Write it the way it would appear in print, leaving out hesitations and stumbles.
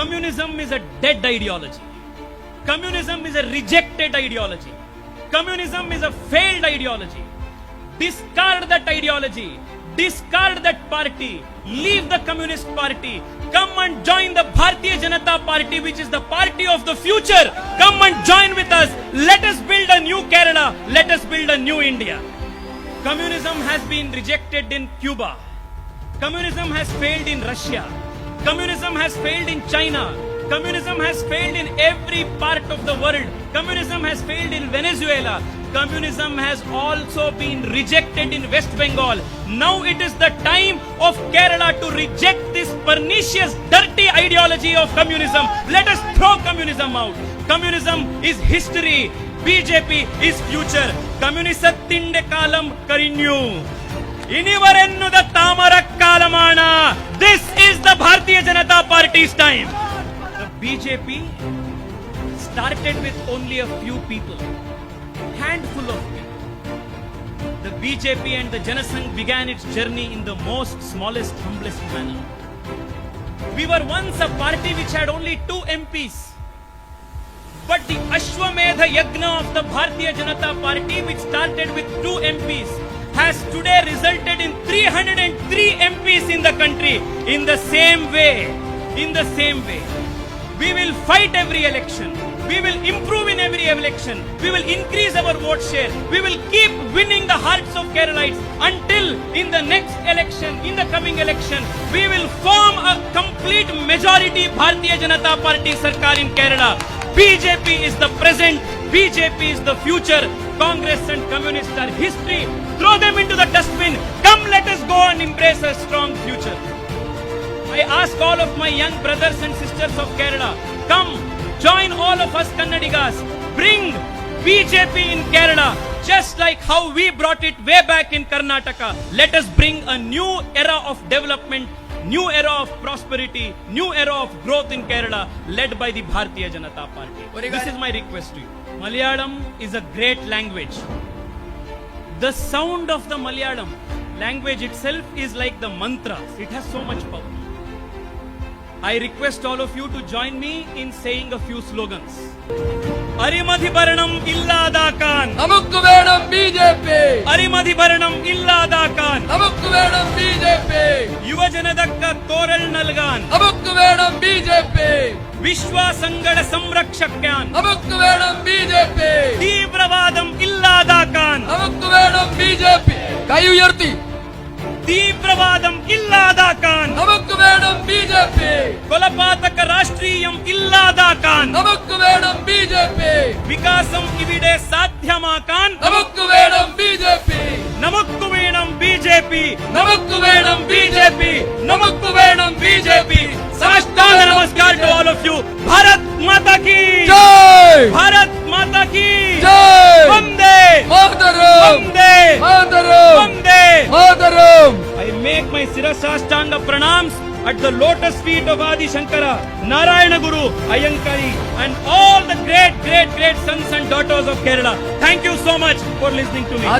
Communism is a dead ideology. Communism is a rejected ideology. Communism is a failed ideology. Discard that ideology. Discard that party. Leave the Communist Party. Come and join the Bharatiya Janata Party, which is the party of the future. Come and join with us. Let us build a new Kerala. Let us build a new India. Communism has been rejected in Cuba. Communism has failed in Russia. Communism has failed in China. Communism has failed in every part of the world. Communism has failed in Venezuela. Communism has also been rejected in West Bengal. Now it is the time of Kerala to reject this pernicious, dirty ideology of communism. Let us throw communism out. Communism is history. BJP is future. Communistinte kalam karinyu. Inivarennuda tamara kalamana. This is the Bharatiya Janata Party's time. The BJP started with only a few people. Handful of people. The BJP and the Janasangh began its journey in the most smallest, humblest manner. We were once a party which had only 2 MPs. But the Ashwamedha Yagna of the Bharatiya Janata Party, which started with 2 MPs, has today resulted in 303 MPs in the country. In the same way, we will fight every election. We will improve in every election. We will increase our vote share. We will keep winning the hearts of Keralites until in the next election, in the coming election, we will form a complete majority Bharatiya Janata Party Sarkar in Kerala. BJP is the present. BJP is the future. Congress and Communists are history. Throw them into the dustbin. Come, let us go and embrace a strong future. I ask all of my young brothers and sisters of Kerala, come, join all of us Kannadigas. Bring BJP in Kerala, just like how we brought it way back in Karnataka. Let us bring a new era of development, new era of prosperity, new era of growth in Kerala, led by the Bharatiya Janata Party. This is my request to you. Malayalam is a great language. The sound of the Malayalam language itself is like the mantra. It has so much power. I request all of you to join me in saying a few slogans. Arimadhibaranam illadakan. Namukku vedam BJP. Arimadhibaranam illadakan. Namukku vedam BJP. Yuvajanadakka toral nalgan. Namukku vedam BJP. Vishwasangada samrakshakyan. Namukku vedam BJP. Teevravadam illadakan. Namukku vedam BJP. Kai uyarthi. Teevravadam illadakan. Namukku vedam BJP. Kolapataka rashtriyam illadakan. Namukku vedam BJP. Vikasam ivide sadhyamakan. Namukku vedam BJP. Namukku vedam BJP. Namukku vedam BJP. Namukku vedam BJP. Samastanga namaskar to all of you. Bharat Mata ki Jai. Bharat Mata ki Jai. Vande Mataram. Vande Mataram. Vande. Mataram. I make my Sirasashtanga pranams at the lotus feet of Adi Shankara, Narayana Guru, Ayankari, and all the great sons and daughters of Kerala. Thank you so much for listening to me.